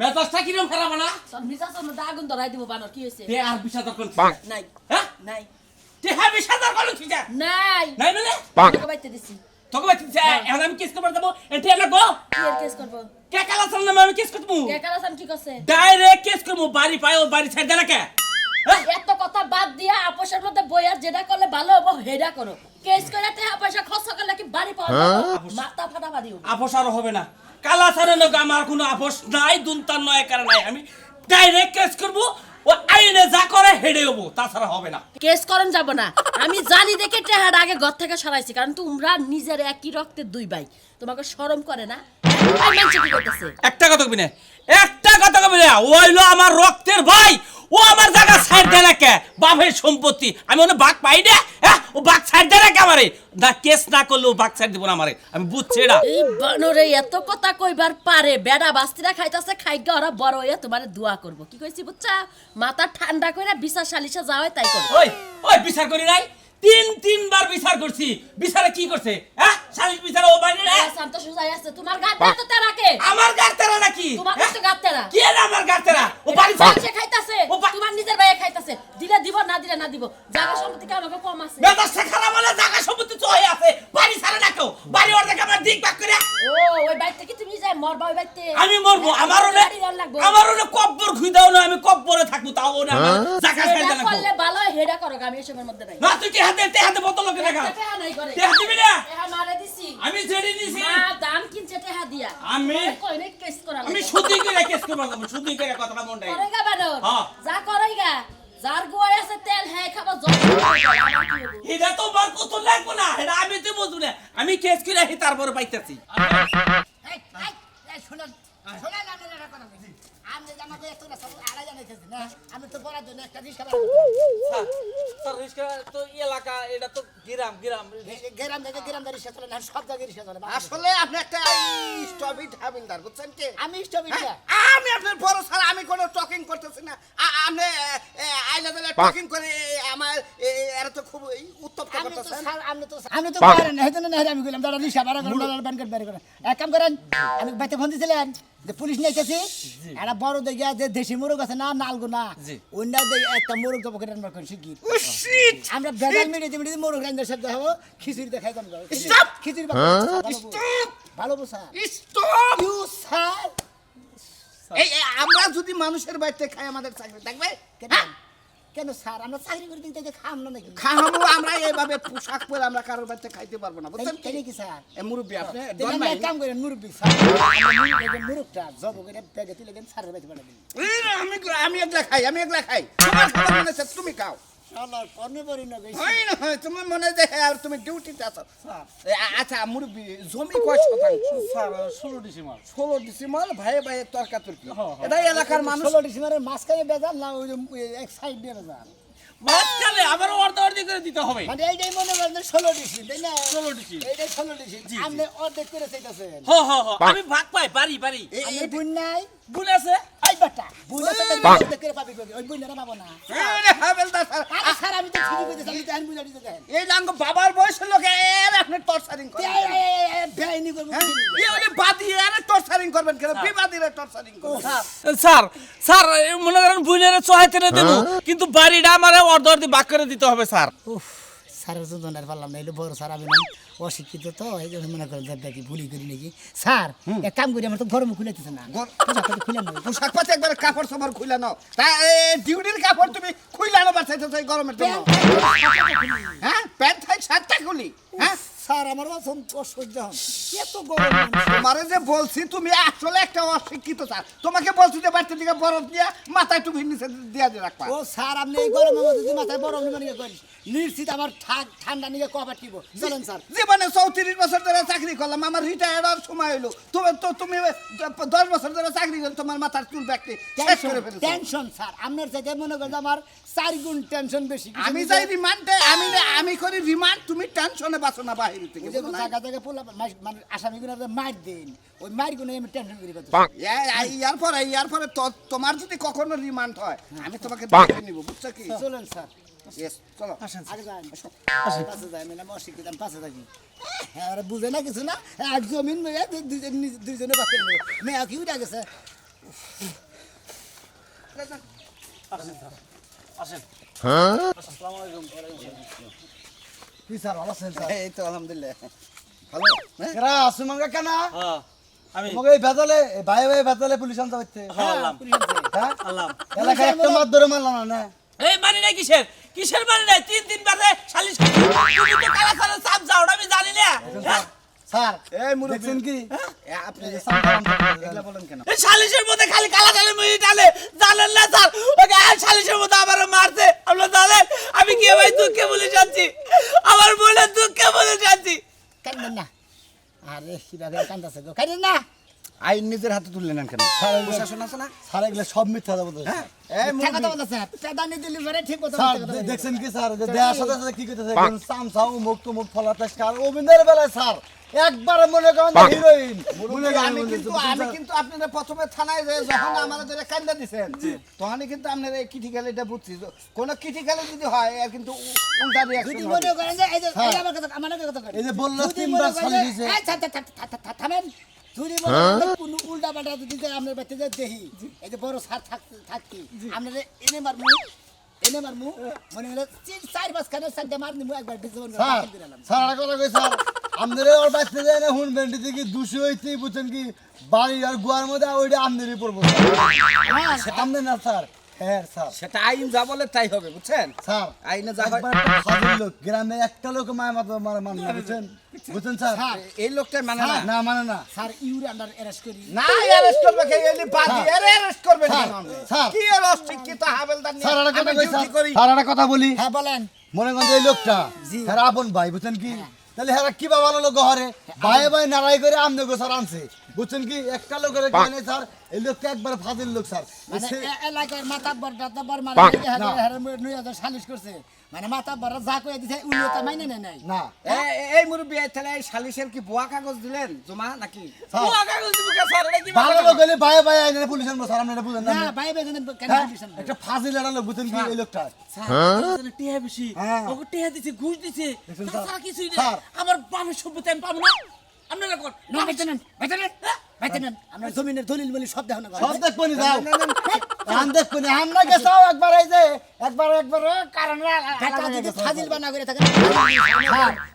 মেজাজটা কিরম খারাপ না তোর মিজাজের মধ্যে আগুন ধরাই দিব বানর কি হইছে তে আর 20,000 কোন নাই হ্যাঁ নাই তে হ্যাঁ 20,000 কোন কি যা নাই নাই মানে তোকে বাইতে দিছি তোকে বাচ্চা এখন আমি কিস করব এতে লাগো কি আর কেস করব কে কালা সামনে আমি কিস করব কে কালাসান কি করছে ডাইরেক্ট কেস করব বাড়ি পায়ও বাড়ি ছেড়ে দেনা কে এত কথা বাদ দিয়া আপোষের মধ্যে বইয়ার যেটা করলে ভালো হবো হেডা করো কেস করে টাকা পয়সা খরচ করলে কি বাড়ি পাওয়া যাবে মাথা ফাটাফাটি হবে আপোষ আর হবে না কালা সারে লোক আমার কোনো আপোষ নাই দুনতার নয় কারণ নাই আমি ডাইরেক্ট কেস করব ও আইনে যা করে হেডে হবো তাছাড়া হবে না কেস করন যাব না আমি জানি দেখে টেহার আগে ঘর থেকে সরাইছি কারণ তোমরা নিজের একই রক্তের দুই ভাই তোমাকে শরম করে না আর মানছে কি করতেছে একটা কথা কবি না একটা কথা কবি না ও হইলো আমার রক্তের ভাই ও আমার জায়গা ছাড় দেয় না কে বাপের সম্পত্তি আমি ওনে বাঘ পাই না হ্যাঁ ও বাঘ ছাড় দেয় না কে আমারে না কেস না করলেও বাঘ ছাড় দিব না আমারে আমি বুঝছি এটা এই বানরে এত কথা কইবার পারে বেড়া বাস্তিরা খাইতাছে খাইগা ওরা বড় হইয়া তোমারে দোয়া করব কি কইছি বুঝছা মাথা ঠান্ডা কইরা বিচার সালিশে যাও তাই করো ওই ওই বিচার করি নাই তিনবার বিচার করছি বিচারে কি করছে হ্যাঁ সালিশ বিচারে ও বাইরে না শান্ত সুজাই আছে তোমার গাতে তো তেরাকে আমার গাতেরা নাকি তোমার তো গাতেরা কি এর আমার গাতেরা ও বাড়ি সে খাইতাছে তোমার নিজের ভাইয়ে খাইতাছে দিলে দিব না দিলে না দিব জায়গা সম্পত্তি কি আমাকে কম আছে বেদাসে খারাপ হলে জায়গা সম্পত্তি তো হয়ে আছে বাড়ি ছাড়ে না কেউ বাড়ি ওর দেখে আমার দিক বাক করে ও ওই বাইতে কি তুমি যাই মরবা ওই বাইতে আমি মরবো আমারও কব্বর খুই দাও না আমি কব্বরে থাকবো তাও না জায়গা ছাড়ে না করলে ভালো হেডা করো আমি এসবের মধ্যে নাই না তুই কি হাতে বোতল লোকে দেখা টাকা নাই করে তে দিবি না টাকা মারে দিছি আমি জেডি দিছি না দাম কিনছে টাকা দিয়া আমি কইনে কেস করা আমি সুদি করে কেস করব সুদি করে কথাটা মন নাই করেগা বানর হ্যাঁ যা করেগা যার গোয় আছে তেল হ্যাঁ খাবা জল এটা তো বার কত লাগবো না এটা আমি তো বুঝু না আমি কেস করে হি তারপরে পাইতাছি এই শুনুন শুনুন আমি এটা কথা বলছি আমি জানাবো এত না সব আড়াই জানাইতেছি না আমি তো পড়ার জন্য একটা রিক্সা স্যার রিস্কা তো এলাকা এটা তো গ্রাম গ্রাম থেকে গ্রাম দাঁড়িয়ে রিক্সা চলে না সব জায়গায় রিক্সা চলে আসলে আপনি একটা স্টপিড হাবিলদার বুঝছেন কি আমি স্টপিড আমি আপনার বড় স্যার আমি কোনো টকিং করতেছি না আপনি আইলা দিলে টকিং করে আমার এরা তো খুব উত্তপ্ত করতেছেন আমি তো পারেন না হেতনে না আমি কইলাম দাঁড়া রিক্সা ভাড়া করেন দাঁড়া ব্যাংকের বাইরে করেন এক কাম করেন আমি বাইতে ফোন দিছিলেন যে পুলিশ নিয়েছি একটা বড় দেখে যে দেশি মোরগ আছে না নালগোনা অন্য একটা মোরগ জব করে রান্না করেন শিগগির আমরা ভেজাল মিডিয়ে মোরগ রান্না সব দেখাবো খিচুড়ি দেখাইতাম খিচুড়ি ভালো বসা ইউ স্যার এই আমরা যদি মানুষের বাড়িতে খাই আমাদের চাকরি থাকবে কেন স্যার আমরা চাকরি করে দিতে খাম না নাকি খামো আমরা এইভাবে পোশাক পরে আমরা কারোর বাড়িতে খাইতে পারবো না বুঝছেন কেন কি স্যার এই মুরব্বি আপনি দরমাই কাম করেন মুরব্বি স্যার মুরগটা জব করে পেগে তুলে দেন স্যারের বাড়িতে পাঠাবেন আমি একলা খাই তোমার কথা মনে আছে তুমি খাও শালা কোনে বরি না গইছি হয় না তোমার মনে দেখে আর তুমি ডিউটিতে আছো আচ্ছা মুরব্বি জমি কয় শতাংশ স্যার 16 ডিসিমাল ভাই তর্কাতর্কি এটা এলাকার মানুষ 16 ডিসিমালের মাঝখানে বেজাল না ওই এক সাইড দিয়ে বেজাল মাঝখানে আবার অর্ধেক করে দিতে হবে মানে এইটাই মনে করেন 16 ডিসি তাই না 16 ডিসি এইটাই 16 ডিসি আপনি অর্ধেক করে চাইতাছেন আমি ভাগ পাই পারি এই বুন নাই বুন আছে এই বাটা বুন আছে তো অর্ধেক করে পাবি ওই বুনরা পাবো না আরে হাবেলদার স্যার স্যার আমি তো ঠিকই কইতেছি আমি তো আইন বুঝাই দিতে দেন এই লাঙ্গ বাবার বয়সের লোকে এর আপনি টর্চারিং করেন বেআইনি করবেন এই ওই বাদি এর টর্চারিং করবেন কেন বিবাদীরা টর্চারিং করবেন স্যার মনে করেন বুনের চহাইতে না দেব কিন্তু বাড়িটা আমারে অর্ধ ভাগ করে দিতে হবে স্যার উফ স্যারের জন্য পারলাম না এলো বড় স্যার আমি নাই অশিক্ষিত তো এই জন্য মনে করেন দেখি ভুলি করি নাকি স্যার এক কাম করি আমার তো গরম খুলেতেছে না খুলে নাও পোশাক পাতি একবার কাপড় সবার খুলে নাও তা ডিউটির কাপড় তুমি খুলে আনো বাচ্চাইতে চাই গরমের জন্য হ্যাঁ প্যান্ট থাই শার্টটা খুলি হ্যাঁ স্যার আমার অসহ্য হন এত গরম তোমারে যে বলছি তুমি আসলে একটা অশিক্ষিত স্যার তোমাকে বলছি যে বাড়িতে দিকে বরফ দিয়া মাথায় টুপি নিচে দিয়া দিয়ে রাখবা ও স্যার আপনি এই গরমের মধ্যে যদি মাথায় বরফ নিবেন কি করিস নিশ্চিত আমার ঠান্ডা নিয়ে কভার দিব চলেন স্যার জীবনে 34 বছর ধরে চাকরি করলাম আমার রিটায়ার হওয়ার সময় হলো তুমি 10 বছর ধরে চাকরি করে তোমার মাথার চুল ব্যাগটি শেষ করে ফেলেছো টেনশন স্যার আপনার চাইতে মনে করেন আমার 4 গুণ টেনশন বেশি আমি যাই রিমান্ডে আমি করি রিমান্ড তুমি টেনশনে বাঁচো না বাইরে থেকে জায়গা জায়গা পোলা মানে আসামিগুলো মার দেন ওই মারগুলো আমি টেনশন করি কথা ইয়ার পরে তোমার যদি কখনো রিমান্ড হয় আমি তোমাকে দেখে নিব বুঝছো কি চলেন স্যার Yes, চলো আগে যাই পাশে যাই আমি না অশিক্ষিত আমি পাশে থাকি হ্যাঁ বুঝে না কিছু না এক জমিন মেয়ে দুইজনে বাচ্চা নেবে মেয়ে কি উঠে গেছে আসেন। কি স্যার ভালো আছেন স্যার? এই তো আলহামদুলিল্লাহ ভালো হ্যাঁ এরা আসুমাঙ্গা কেনা হ্যাঁ, আমি তোমাকে এই ভেতলে ভাই ভাই ভেতলে পুলিশ আনতে হচ্ছে হ্যাঁ, আনলাম। হ্যাঁ আল্লাহ এলাকায় একটা মার ধরে মারলাম না এই মানে না কিসের কিসের মানে নাই 3 বারে সালিশ করতে তুমি তো কালা কালা চাপ যাও আমি জানি না হ্যাঁ? স্যার এই মুরব্বি দেখছেন কি আপনি এই যে সাবধান থাকবেন। এগুলা বলেন কেন এই সালিশের মধ্যে খালি কালা কালা মুই টালে জানেন না স্যার ওকে আর সালিশের মধ্যে আমারে মারছে আপনি জানেন আমি কি ভাই দুঃখে বলে যাচ্ছি আমার বলে দুঃখে বলে যাচ্ছি কান্দেন না আরে কিভাবে কান্দাছে গো কান্দেন না আইন নিজের হাতে তুললেন না কেন প্রশাসন আছে না স্যার এগুলো সব মিথ্যা কথা বলতেছে এই মুরব্বি কথা বলতেছে পেদানি দিলি পরে ঠিক কথা স্যার দেখছেন কি স্যার যে দেয়ার সাথে সাথে কি করতেছে সামসাও মুখ তো মুখ ফলাতে স্কার অভিনয়ের বেলায় স্যার একবারে মনে করেন হিরোইন মনে করেন আমি কিন্তু আপনারা প্রথমে থানায় যে যখন আমাদের ধরে কান্দা দিছেন তখনই কিন্তু আপনারা এই ক্রিটিক্যাল এটা বুঝছি কোন ক্রিটিক্যাল যদি হয় আর কিন্তু উল্টা রিঅ্যাকশন হবে মনে করেন যে এই যে আমার কথা আমার কথা এই যে বললো তিনবার সালিশ হয়েছে থামেন যদি মনে কোন উল্টা পাল্টা যদি আপনার বাড়িতে যে দেখি এই যে বড় সার থাকতি আপনারা এনে মারমু মনে হলো 4-5 খানে সাথে মারনি মু একবার দিতে বলবো স্যার স্যার আর কথা কই স্যার আমাদের ওর বাচ্চা যায় না হুন বেন্ডি থেকে 200 হইতে বুঝছেন কি বাড়ি আর গুয়ার মধ্যে ওইটা আমদেরই পড়বো আমদের না স্যার হ্যাঁ স্যার সেটা আইন যা বলে তাই হবে বুঝছেন স্যার আইনে যা হয় একবার একটা ফাজিল লোক গ্রামে একটা লোক মায় মাত্র মানে না বুঝছেন বুঝছেন স্যার এই লোকটা মানে না না মানে না স্যার ইউরে আন্ডার অ্যারেস্ট করি না অ্যারেস্ট করবে কে এলি বাদি অ্যারেস্ট করবে না স্যার কি অ্যারেস্ট কি তা হাবেলদার স্যার একটা কথা কই ডিউটি করি স্যার একটা কথা বলি হ্যাঁ বলেন মনে করেন যে এই লোকটা হ্যাঁ আপন ভাই বুঝছেন কি তাহলে হ্যাঁ কি বাবা লোক ঘরে ভাই ভাই নারাই করে আমনে গো স্যার আনছে বুঝছেন কি একটা লোকের কেনে স্যার এই লোকটা একবার ফাজিল লোক স্যার মানে এলাকার মাতাব্বর টাতাব্বর মানে হারে সালিশ করছে মানে মাতাব্বর যা কই দিছে উনি তো মাইনে নেয় নাই না এই মুরব্বি তাহলে এই সালিশের কি বুয়া কাগজ দিলেন জমা নাকি স্যার ও কাগজ দিব কে স্যার এটা কি ভালো লোক হলে ভাই ভাই আইনে পুলিশ আনবো স্যার আপনি এটা বুঝেন না না ভাই ভাই কেন হ্যাঁ? পুলিশ আনবে? একটা ফাজিল একটা লোক বুঝছেন কি এই লোকটা স্যার টিয়া বেশি হ্যাঁ। ওকে টিয়া দিছে ঘুষ দিছে দেখছেন স্যার স্যার? কিছুই না স্যার। আমার বাপের সম্পত্তি আমি পাবো না আপনারা কোন না বাইতেন বাইতেন আমরা জমিনের দলিল বলি সব দেখো না সব দেখবো নি যাও আন দেখবো নি আমরা গেছাও একবার এই যে একবার কারণ টাকা যদি ফাজিল বানা করে থাকে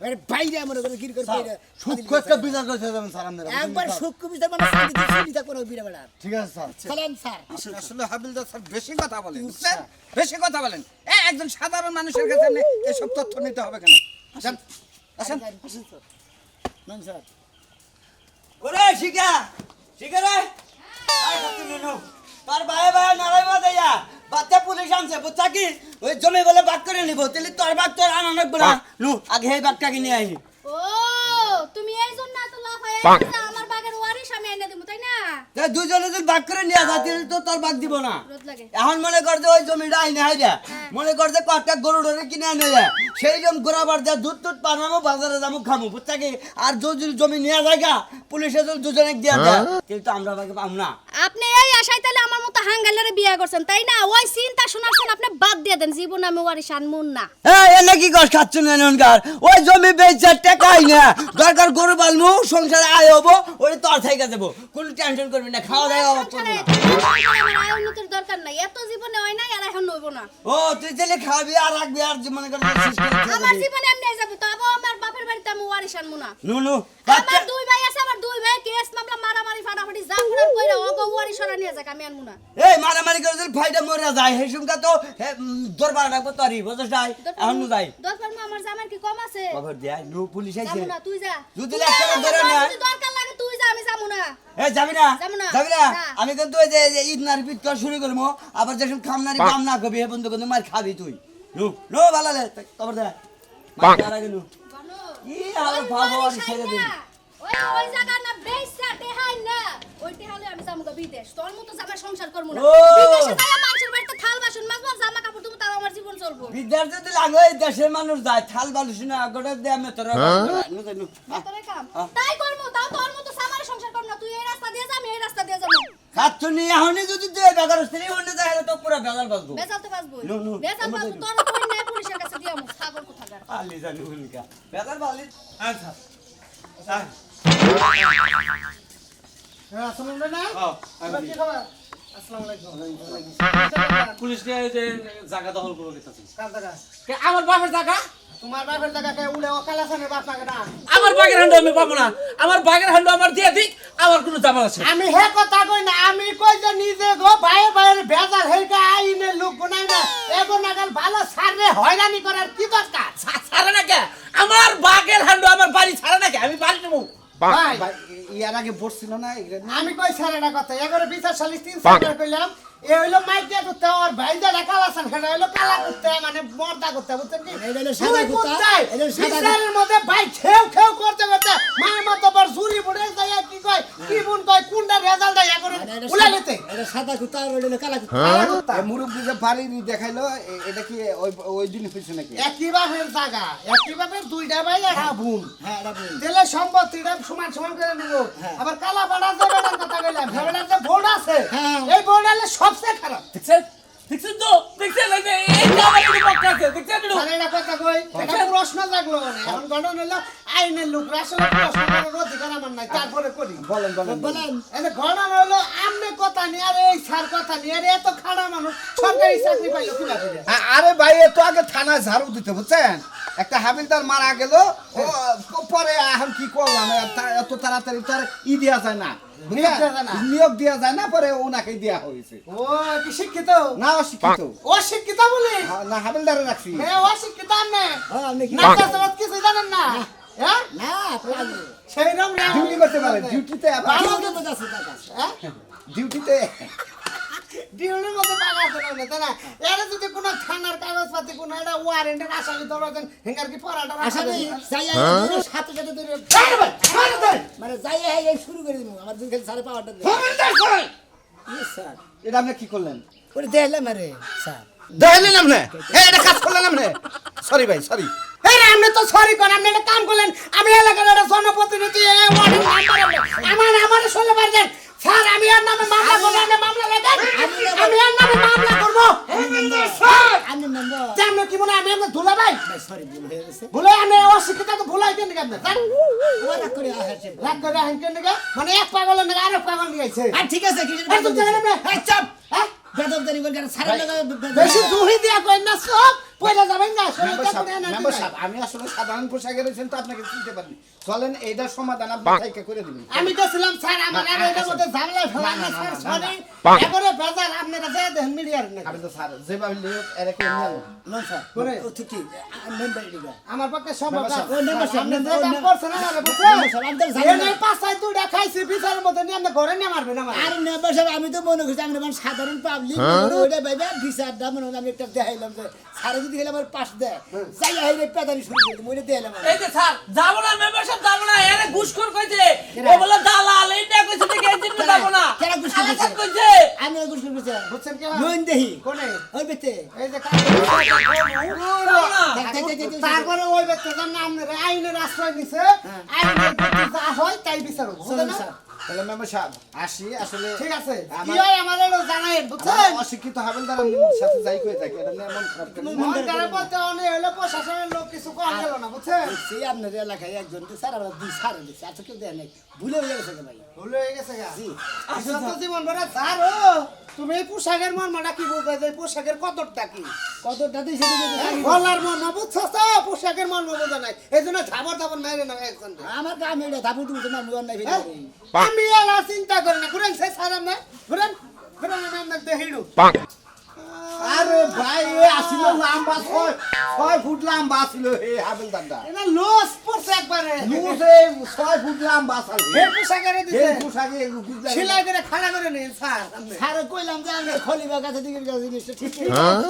আরে বাইরে মনে করে গির করে বাইরে সূক্ষ্ম একটা বিচার করতে যাবেন স্যার আপনারা একবার সূক্ষ্ম বিচার মানে সাথে সুবিধা করে বিরে বেড়া ঠিক আছে স্যার চলেন স্যার আসলে হাবিলদার স্যার বেশি কথা বলেন বুঝছেন বেশি কথা বলেন একজন সাধারণ মানুষের কাছে আপনি এসব তথ্য নিতে হবে কেন আসেন আসেন নন স্যার ওরে শিখা শিখা রে আয় কত নিনু তার ভাই ভাই নারাইবা দেয়া বাচ্চা পুলিশ আনছে বুঝছা কি ওই জমি বলে ভাগ করে নিব তাহলে তোর ভাগ তোর আনন্দ বড়া নু আগে এই ভাগটাকে নিয়ে আই ও তুমি এই জন্য এত লাফায় আমার বাগের ওয়ারিশ আমি এনে দেবো তাই না তাই দুজনে যদি ভাগ করে নিয়ে যা তাহলে তো তোর ভাগ দিব না রোদ লাগে এখন মনে কর যে ওই জমিটা আইনে হাই যা মনে কর যে কয়েকটা গরু ডরে কিনে আনে যায় সেই জমি গোড়াবার যা দুধ টুধ পানামো বাজারে যাবো খামো বুঝছা কি আর যদি জমি নিয়ে যায় গা পুলিশে যদি দুজনে দিয়ে দেয় তাহলে তো আমরা ভাগে পাম না আপনি এই আশায় তাহলে আমার মতো হাঙ্গালের বিয়া করছেন তাই না ওই চিন্তা শোনাছেন আপনি বাদ দিয়ে দেন জীবন আমি ওয়ারিশ আনমুন না হ্যাঁ এনে কি গছ খাচ্ছ না এনকার ওই জমি বেচে টাকাই না দরকার গরু পালমু সংসারে আয় হবো ওই তোর থেকে দেবো কোনো টেনশন করবি না খাওয়া দাওয়া অভাব করবি না আমার উন্নতির দরকার নাই এত জীবনে হয় নাই আর এখন নইব না ও তুই তাহলে খাবি আর রাখবি আর মনে কর আমার জীবনে এমনি যাব তো আবার আমার বাপের বাড়িতে আমি ওয়ারিশ আনমু না নু নু আমার দুই ভাই আছে আমার দুই ভাই কেস মামলা মারামারি ফাটাফাটি যা করার কইরা ওগো ওয়ারিশ সরা নিয়ে যাক আমি আনমু না এই মারামারি করে যদি ফাইটা মরে যায় সেই সুমকা তো দরবার রাখবো তরি বুঝছ যাই এখন নু যাই দরকার মু আমার জামার কি কম আছে খবর দেয় নু পুলিশ আইছে যাবো না তুই যা যদি একটা ধরে না যদি দরকার লাগে তুই যা আমি যাবো না এ যাবি না যাবো না। যাবি না না। আমি কিন্তু ওই যে ঈদ না রিপিট করা শুরু করবো আবার যখন খামনারি বাম না করবি হে বন্ধু কিন্তু মার খাবি তুই নু নো ভালো লে খবর দে মার আর আগে নু বানো কি আর ভাবো আর ছেড়ে দিন ওই জায়গা না বেইসা টেহাই না ওই টেহালে আমি যামু বিদেশ তোর মতো জামা সংসার করব না ও। বিদেশে যাইয়া মানুষের বাড়িতে থাল বাসন মাজবো জামা কাপড় দেবো তাও আমার জীবন চলবো বিদ্যার যদি লাগে এই দেশের মানুষ যায় থাল বালুস না গোটা দে আমি তোর নু দে নু তোরে কাম তাই করবো তাও তোর মতো সামারে সংসার করব না তুই এই রাস্তা দিয়ে যা আমি এই রাস্তা দিয়ে যাবো খাচ্ছনি এখনই যদি তুই বেগার স্ত্রী হইলে যায় তো পুরো বেগার বাজবো বেজাল তো বাসবো নো, নো, বেজাল আমার বাসবো জন্য। তোর কই না পুলিশের কাছে দিয়ামু ছাগল কোথাকার আলি জানি হুলকা বেগার বালি আচ্ছা স্যার আসসালামু আলাইকুম হ্যাঁ, এবার কি খবর আসসালামু আলাইকুম পুলিশ নিয়ে এই যে জায়গা দখল করে দিতেছে কার জায়গা আমার বাপের জায়গা তোমার বাপের জায়গাকে উড়ে ওকালাসানের বাপ নাকি না আমার বাগের হান্ডু আমি পাবো না আমার বাগের হান্ডু আমার দিয়ে দিক আমার কোনো দাম আছে আমি হে কথা কই না আমি কই যে নিজে গো ভাইয়ের ভাইয়ের বেজার হেইটা আইনে লোক গুনাই না এগো নাগাল ভালো সাররে হয়রানি করার কি দরকার ছাড়ে না কে আমার বাগের হান্ডু আমার বাড়ি ছাড়ে না কে আমি বাড়ি নেবো ভাই ইয়ার আগে বসছিল না আমি কই সারাটা কথা এগারো বিচার সালিশ 3 সেকেন্ড কইলাম এ হইলো মাইকে করতে আর ভাই যা কালাসান খেলা হইলো কালা করতে মানে মর্দা করতে বুঝছেন কি এটা হলো সাদা কুত্তা, এটা হলো সাদা বিচারের মধ্যে ভাই খেউ খেউ করতে করতে মায়ের মতো বড় জুরি পড়ে যায় কি কয় কি বুন কয় কোনটা রেজাল্ট দেয় করে উলা নিতে এটা সাদা কুত্তা আর ওটা হলো কালা কুত্তা কালা কুত্তা মুরব্বি যে বাড়ি দেখাইলো এটা কি ওই দিন হইছে নাকি একই বাপের জায়গা একই বাপের দুইটা ভাই আর বোন হ্যাঁ এটা বল তেলে সম্পত্তিটা সমান সমান করে নেব আবার কালা বাড়া যে বেটার কথা কইলাম বেটার যে বোর্ড আছে হ্যাঁ। এই বোর্ড হলে সবচেয়ে খারাপ দেখছেন দেখছেন তো দেখছেন এই যে এইটা আমার একটু পক্ষে আছে দেখছেন একটু আরে এটা কথা কই এটা প্রশ্ন জাগলো না এখন ঘটনা হলো আইনের লোক আসলে প্রশ্ন করার অধিকার আমার নাই তারপরে করি বলেন বলেন বলেন এই ঘটনা হলো আমনে কথা নিয়ে আর এই সার কথা নিয়ে আর এত খাড়া মানুষ সরকারি চাকরি পাইলো কি না করে আরে ভাই এত আগে থানায় ঝাড়ু দিতে বুঝছেন একটা হাবিলদার মারা গেল পরে এখন কি করলাম এত তাড়াতাড়ি তো আর দেওয়া যায় না নিয়োগ দেয়া যায় না? নিয়োগ দেওয়া যায় না পরে ওনাকে দেওয়া হয়েছে ও কি শিক্ষিত না অশিক্ষিত অশিক্ষিত বলি না হাবিলদারে রাখছি হ্যাঁ অশিক্ষিত আমনে না কাজ কিছু জানেন না হ্যাঁ না সেই রকম ডিউটি করতে পারে ডিউটিতে হ্যাঁ ডিউটিতে ডিউটির মধ্যে পাকা আছে না তাই না এর যদি কোনো থানার কাগজপাতি কোনো একটা ওয়ারেন্টের আসামি ধরেন হেঙ্গার কি পড়াটা আসামি যাই সাথে সাথে ধরে মানে যাই এই শুরু করে দিব আমার দিন খালি সাড়ে পাওয়াটা স্যার এটা আপনি কি করলেন ওরে দেখলাম আরে স্যার দেখলেন আপনি এটা কাজ করলেন আপনি সরি ভাই সরি এই রে আপনি তো সরি কোন আপনি একটা কাম করলেন আমি এলাকার একটা জনপ্রতিনিধি এই ওয়ার্ডের নাম্বার আমার শুনলে পারছেন স্যার আমি আর নামে মামলা করব আপনি মামলা লেখেন আমি আর নামে মামলা করব স্যার আমি মেম্বার জানো কি মনে আমি আপনার ধুলা ভাই সরি ভুল হয়ে গেছে ভুলে আমি অশিক্ষিত তো ভুলাই দেন কেন স্যার ওরা করে আসছে রাগ করে আহেন কেন মানে এক পাগল না আরেক পাগল নিয়ে আইছে আর ঠিক আছে কি এই তো দেখেন আপনি এই চাপ হ্যাঁ বেদবদারি বল কেন সারা লাগা বেশি দুহি দিয়া কই না সব পয়লা যাবেন না মেম্বার সাহেব আমি আসলে সাধারণ পোশাকে রয়েছেন তো আপনাকে চিনতে পারিনি চলেন এইটার সমাধান আপনি থেকে করে দিবেন আমি তো ছিলাম স্যার আমার আর এটার মধ্যে ঝামেলা ফেলান না স্যার সরি এবারে বাজার আপনারা দেয় দেন মিডিয়ার না আমি তো স্যার যেভাবে লোক এরকম নিয়ে না স্যার করে ও ঠিকই মেম্বার দিগা আমার পক্ষে সম্ভব না ও মেম্বার সাহেব, আপনি যে ও কাম মেম্বার- করছেন না রে বুঝছেন মেম্বার সাহেব, আমি তো জানি না। এনে পাঁচটায় দুইটা খাইছি বিচারের মধ্যে নিয়ে আপনি ঘরে নিয়ে মারবেন আমার আর মেম্বার সাহেব আমি তো মনে করছি আমি মানে সাধারণ পাবলিক ওইটা ভাইবা বিচারটা মনে হয় আমি একটা দেখাইলাম যে সারা যদি গেলে আমার পাশ দেয় যাই হাইরে পেদানি শুরু করে দিই ওইটা দেখাইলাম এই যে স্যার যাবো না মেম্বারশিপ যাবো না এরে ঘুষখোর কইছে ও বলে দালাল এইটা কইছে দেখে এই জন্য যাবো না কেরা ঘুষ কইছে? আলাদা কইছে আমি ঘুষ করছি বুঝছেন কি লোন দেহি কোনে ওই বেতে এই যে যাবো না তারপরে ওই ব্যক্তি জানেন আপনারা আইনের আশ্রয় নিছে আইনের ভিত্তি যা হয় তাই বিচার হবে বুঝলেন না? তাহলে মেম্বার সাহেব আসি আসলে ঠিক আছে কি আমার- হয় আমাদের জানাই বুঝছেন আমার অশিক্ষিত হাবিলদার সাথে যাই কই থাকে এটা নিয়ে মন খারাপ করে মন খারাপ করতে অনেক হলো প্রশাসনের লোক কিছু কম গেল না বুঝছেন সেই আপনার এলাকায় একজন তো স্যার আমরা দুই সার দিচ্ছে আচ্ছা কেউ দেয় নাই ভুলে হয়ে গেছে ভাই ভুল হয়ে গেছে গা আসলে তো জীবন ভরা স্যার ও তুমি এই পোশাকের মর্মটা কি বুঝবে যে পোশাকের কদরটা কি কতটা দিয়েছে গলার মর্ম বুঝছো তো পোশাকের মর্ম বোঝা নাই এই জন্য ধাবর ধাবর মাইরে না একজন আমার কাম এটা ধাপু তুমি না আমি নাই হ্যাঁ? আমি এলা চিন্তা করি না ঘুরেন সে সারাম না ঘুরেন ঘুরেন আমি আপনার দেহিড়ু আরে ভাই এ আসিল লম্বা 6 ফুট লম্বা ছিল হে হাবিলদারটা এটা লস পড়ছে একবারে লুসে 6 ফুট লম্বা ছিল হে পোশাকের হে দিছে পোশাকে সেলাই করে খাড়া করে নিন স্যার সারে কইলাম যে আমি খলিবা কাছে দিকে জিনিসটা ঠিক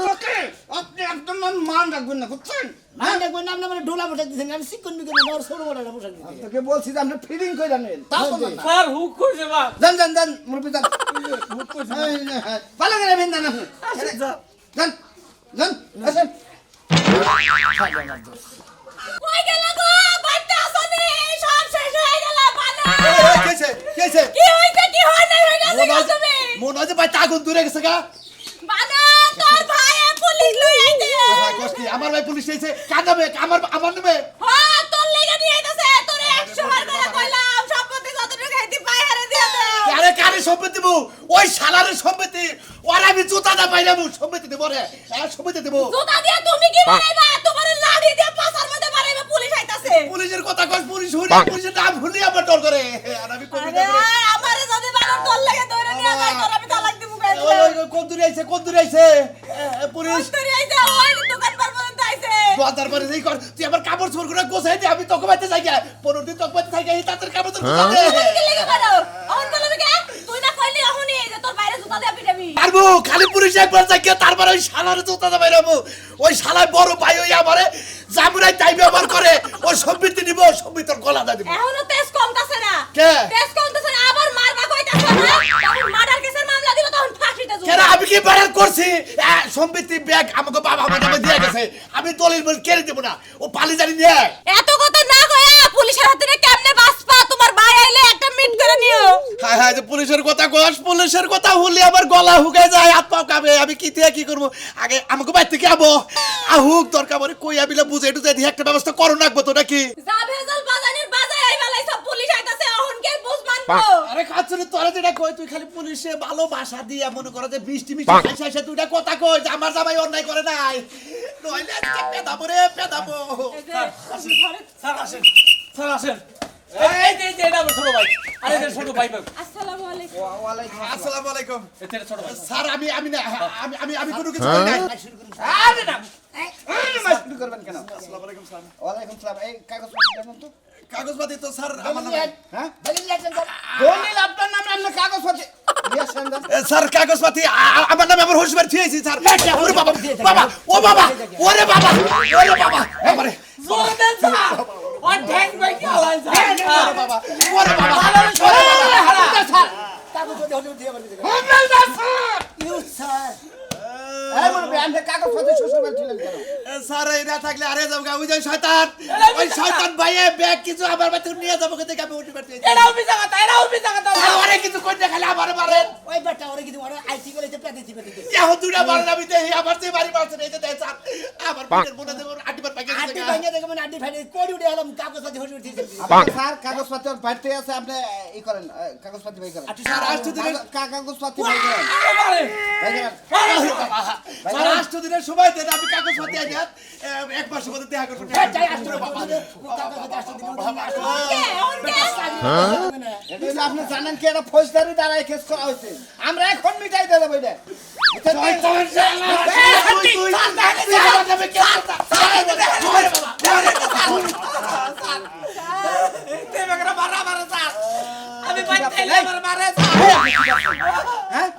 ওকে আপনি একদম মান রাখবেন না বুঝছেন মান রাখবেন না আপনি মানে ডোলা পোশাক দিছেন আমি সিকন বিকন না ছোট বড় পোশাক দিছেন তোকে বলছি যে আপনি ফিলিং কইরা নেন তাও তো না স্যার হুক কইছে বা জান মুরবি জান হুক কইছে ভালো করে ভিন না আসেন স্যার জান আসেন কই গেল গো বাচ্চা আসনি সব শেষ হয়ে গেল পানা কেছে কেছে কি হইছে কি হয় নাই হয়ে গেছে গো তুমি মনে হয় যে ভাই আগুন দূরে গেছে গা বানা তোর ভাই পুলিশ লই আইছে ভাই কষ্টি আমার ভাই পুলিশ এসে কাঁদাবে আমার নেবে হ্যাঁ তোর লেগে নিয়ে আইতাছে তোরে 100 বার করে কইলাম সম্পত্তি যতটুকু খাইতি পাই হারে দিয়া দে সম্পত্তি দেবো ওই শালারে সম্পত্তি ওর আমি জুতা দা পাইলাম সম্পত্তি দেবো রে সম্পত্তি দেবো জুতা দিয়ে তুমি কি বানাইবা তোমার লাঠি দিয়ে পাছার মধ্যে বানাইবা পুলিশ আইতাছে পুলিশের কথা কই পুলিশ হইলে পুলিশের নাম ভুলি আমার ডর করে আর আমি কবি আরে আমারে যদি বানার তোর লাগে ধরে নিয়ে যায় তোর আমি তালাক দিব গাইলে ওই কোন দূরে আইছে পুলিশ তোর আইছে ওই দোকান পার পর্যন্ত আইছে দোকানদার পরে এই কর তুই আমার কাপড় চোপড় করে গোছাই দে আমি তোকে বাইতে যাই গা 15 দিন তোকে বাইতে যাই গা এই তাদের কাপড় চোপড় গোছাই দে কি লাগে বানো অন বলবি কে তুই না কইলি এখনই যে তোর বাইরে জুতা দিয়ে পিটাবি পারবো খালি পুলিশ একবার যাই গিয়া তারপর ওই শালারে জুতা দা বাইরাবো ওই শালার বড় ভাই ওই আমারে জামুরাই তাই ব্যবহার করে ও সম্পত্তি নিব সম্পত্তির গলা দা দিব এখনো তেজ কমতাছে না কে? তেজ কমতাছে না আবার মারবা কইতাছ না তখন মার্ডার কেসের মামলা দিব তখন ফাঁসিতে কেন ঝুলবে আমি কি বাড়ার করছি সম্পত্তি ব্যাগ আমাকে বাবা আমার নামে দিয়ে গেছে আমি দলিল বল কেড়ে দেব না ও পালি জানি নিয়ে এত কথা না কইয়া পুলিশের হাতে কেমনে বাঁচবা তোমার ভাই আইলে একটা মিট করে নিও হায় হায় যে পুলিশের কথা কস পুলিশের কথা হলে আবার গলা হুকে যায় হাত পাও কাঁপে আমি কি থেকে কি করবো আগে আমাকে বাইর থেকে আবো আহুক দরকার পরে কই আবিলা বুঝে একটু যদি একটা ব্যবস্থা করো নাকবো তো নাকি যা ভেজাল বাজানের বাজায় আইবালাই সব পুলিশ আইতাছে এখন কে বুঝ মানবো আরে খাচ্ছরে তোরা যেটা কই তুই খালি পুলিশে ভালো ভাষা দিয়া মনে করো যে বৃষ্টি মিষ্টি খাইছে খাইছে তুইটা কথা কই যে আমার জামাই অন্যায় করে নাই নইলে আজকে পেদাবো রে পেদাবো স্যার আসেন স্যার আসেন এই যে এটা আমার ছোট ভাই আরে এটা ছোট ভাই আসসালামু আলাইকুম আসসালামু আলাইকুম এটা ছোট ভাই স্যার আমি না আমি কোনো কিছু করি নাই আরে না শুরু করবেন কেন আসসালামু আলাইকুম স্যার ওয়ালাইকুম সালাম এই কাগজ দেন তো কাগজপাতি তো স্যার আমার নামে হ্যাঁ দলিল লেখেন দলিল আপনার নামে আপনি কাগজ পাচ্ছে দিয়েছেন দেন স্যার কাগজপাতি আমার নামে আমার হোসবার থিয়েছি স্যার ওরে বাবা বাবা ও বাবা ওরে বাবা বাবারে জোরে দেন স্যার আর ঠ্যাং ভাই কি হলাই স্যার ওরে বাবা ওরে বাবা স্যার কাগজ দিয়ে বলে দিবেন ইউ স্যার এই বলবে আপনি কাগজ পাচ্ছে শ্বশুর বাড়ি ছিলেন কেন স্যার এই না থাকলে আরে যাবো ওই যে শয়তান ওই শয়তান ভাইয়ে ব্যাগ কিছু আমার বাড়িতে নিয়ে যাবো কিন্তু আমি উঠে বেড়তে এটাও মিছা কথা আরে কিছু কই না খালি আমার মারেন ওই বেটা ওরে কিন্তু ওরে আইটি করে যে পেতে দিবে এখন দুটা মারেন আমি দেখি আমার যে বাড়ি মারছেন এই যে দেয় স্যার আমার পেটের মনে দেবো আটিবার পাকে আড্ডি ভাঙে দেখবেন আড্ডি ফাইনে কোড়ি উঠে এলাম কাগজ পাচ্ছে শ্বশুর দিয়েছে স্যার কাগজ পাচ্ছে বাড়িতে আছে আপনি ই করেন কাগজ পাচ্ছে ভাই করেন স্যার আসতে দিনের কাগজ পাচ্ছে ভাই করেন ভাই করেন স্যার আসতে দিনের সময় দেন আমি কাগজ পাতি আই যাত এক মাসের মধ্যে দেখা করব যাই আসতে বাবা কাগজ পাচ্ছে আসতে দিন এটা হলো আপনি জানেন কি এটা ফৌজদারি দ্বারা কেস করা হয়েছে আমরা এখন মিটাই দেব এটা আমি বাইতে আমার মারে হ্যাঁ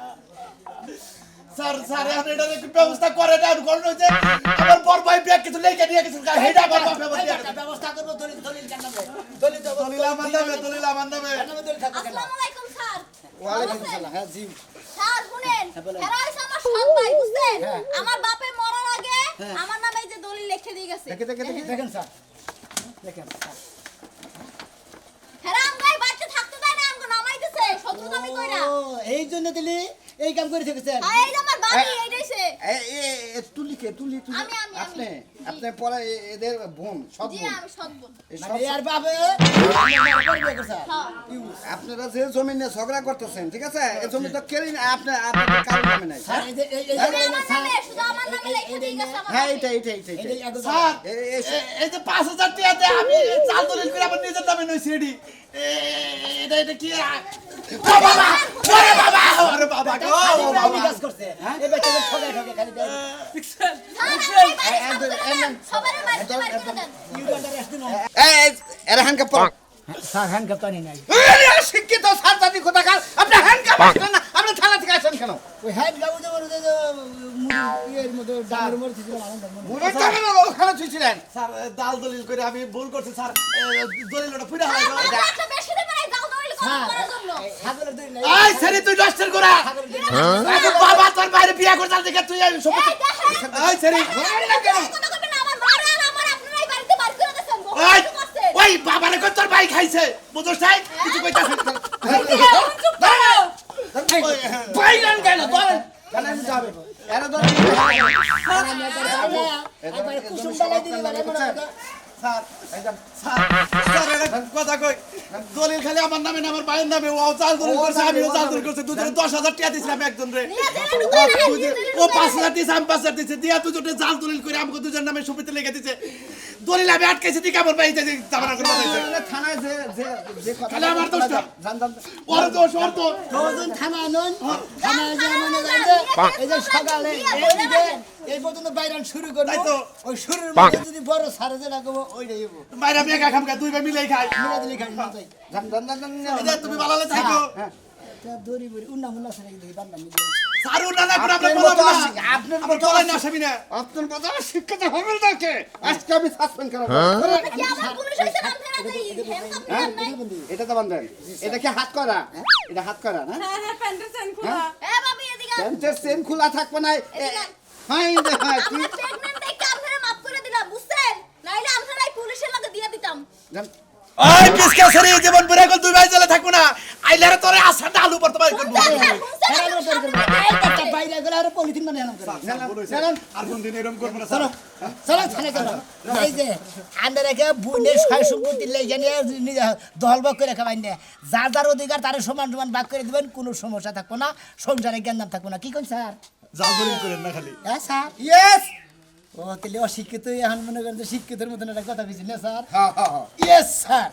স্যার স্যার এখন এটা একটু ব্যবস্থা করে দেন কোন হইছে আমার বড় ভাই ব্যাগ কিছু লেগে নিয়ে গেছে হেডা আমার বাপ ব্যবস্থা করব দলিল দলিল জানাবে দলিল আমার নামে আসসালামু আলাইকুম স্যার ওয়ালাইকুম আসসালাম হ্যাঁ জি স্যার শুনেন এরা হইছে আমার সৎ ভাই বুঝছেন আমার বাপে মরার আগে আমার নামে এই যে দলিল লিখে দিয়ে গেছে দেখেন স্যার দেখেন হেরা আমগাই বাচ্চা থাকতে দেয় না আমগো নামাইতেছে শত্রুতামি কইরা এই জন্য দিলি এই কাম করে থেকেছেন এই যে আমার বাড়ি এইটাইছে তুলি আমি। আপনি পরে এদের বোন সব জি বোন আমি সৎ বোন আর বাবে আপনারা যে জমি নিয়ে ঝগড়া করতেছেন ঠিক আছে এই জমি তো কেড়ে আপনার কারণ নামে নাই এটা আমার নামে শুধু আমার নামে লিখে দিয়ে গেছে আমার হ্যাঁ বাপে। এইটা স্যার এই যে 5000 টাকাতে আমি চাল দলিল করে আমার নিজের নামে নইছি এডি এটা কি আরে বাবা গো কাজ করছে এই বেচারা ঠগে খালি দেয় সবারে মারতে মারতে দেন এরা hand cup sir hand cup টানি নাই শিক্ষিত স্যার জাতি কথা কাল আপনি হ্যান্ড কাপ আসলেন না আপনি থানা থেকে আসেন কেন ওই হ্যান্ড কাপ যে এর মধ্যে ডাঙের মধ্যে ছিল মুড়ে টাকা ওখানে ছিলেন স্যার দাল দলিল করে আমি ভুল করছি স্যার দলিলটা পুরা হলো আমরা একটা বেশি দিন পরে যাও দলিল করার জন্য ছাগলের দুই নাই এই ছেড়ে তুই নষ্টের করা আরে বাবা তোর বাইরে বিয়া করতে দেখে তুই এই সম্পত্তি এই ছেড়ে কথা কইবেন না আমার মারে আর আমার আপনারাই বাড়িতে বার করে দেন ওই বহুত করছেন ওই বাবারে কত তোর ভাই খাইছে বুঝছস তাই কিছু কইতাছ চুপ করো বাইগান কেন তোর জানেন যাবে এরা তো একবার কুসুম ডালাই দিলি মানে স্যার স্যার এটা কথা কই দলিল খালি আমার নামে না আমার ভাইয়ের নামে ও জাল দলিল করছে আমিও জাল দলিল করছে দুজনে 10,000 টাকা দিছিলাম একজন রে ও 5,000 দিছে আমি 5,000 দিছে দিয়া দুজনে জাল দলিল করে আমাকে দুজন নামে সুবিতে লেগে দিছে দলিল আমি আটকাইছি দি কেমন ভাই যে তামারা করে বলাইছে থানায় যে যে কথা খালি আমার দোষ না জান জান ওর দোষ ওর দোষ তোজন থানা নন থানায় যে মনে করেন যে এই যে সকালে এইদিকে এই পর্যন্ত বাইরান শুরু করব তাই তো। ওই শুরুর মধ্যে যদি বড় সারে যে লাগাবো ওইটাই হবো বাইরে আমি একা খামকা দুই ভাই মিলেই খাই মিলা দিলে খাই না তাই জান জান জান এই যে তুমি ভালো লাগে থাকো তা দড়ি বড়ি উন্না মুন্না সারে দেখি বান্দা মিলে সারু না না করে আমরা আপনার বলবো মতো না আসি- আপনার আমরা মতো চলাই আসি- না আসামি না আপনার কথা শিক্ষিত হবে নাকি আজকে আমি সাসপেন্ড করব কি আমার পুলিশ হইছে না ফেরা দেই হ্যাঁ নাই এটা তো বান্ধেন এটা কি হাত করা এটা হাত করা না এ বাবি এদিকে আয়। প্যান্টের চেন খোলা থাকবে না হাই রে হাই কি আপনি প্রেগন্যান্ট দেখে আপনারা মাফ করে দিলাম বুঝছেন নাইলে আপনারা এই পুলিশের লগে দিয়ে দিতাম জান ওই পিসকা সরি জীবন পুরা গল দুই ভাই জেলে থাকবো না আইলারে তোরে আসাটা আলু পড়তে পারি করব বাইরে গেলে আর পলিথিন মানে হেলাম করে আর কোন দিন এরকম করব না চলো চলো থানে চলো এই যে আন্দারাকে বুনে ছয় সম্পত্তি লেগে নিয়ে নিজে দলবা করে খাবাই না যার যার অধিকার তারে সমান সমান ভাগ করে দিবেন কোনো সমস্যা থাকবো না সংসারে জ্ঞান থাকবো না কি কোন স্যার জাল দলিল করেন না খালি হ্যাঁ স্যার ইয়েস ও তাহলে অশিক্ষিত এখন মনে করেন যে শিক্ষিতের মতন একটা কথা কইছি না স্যার হ্যাঁ হ্যাঁ হ্যাঁ ইয়েস স্যার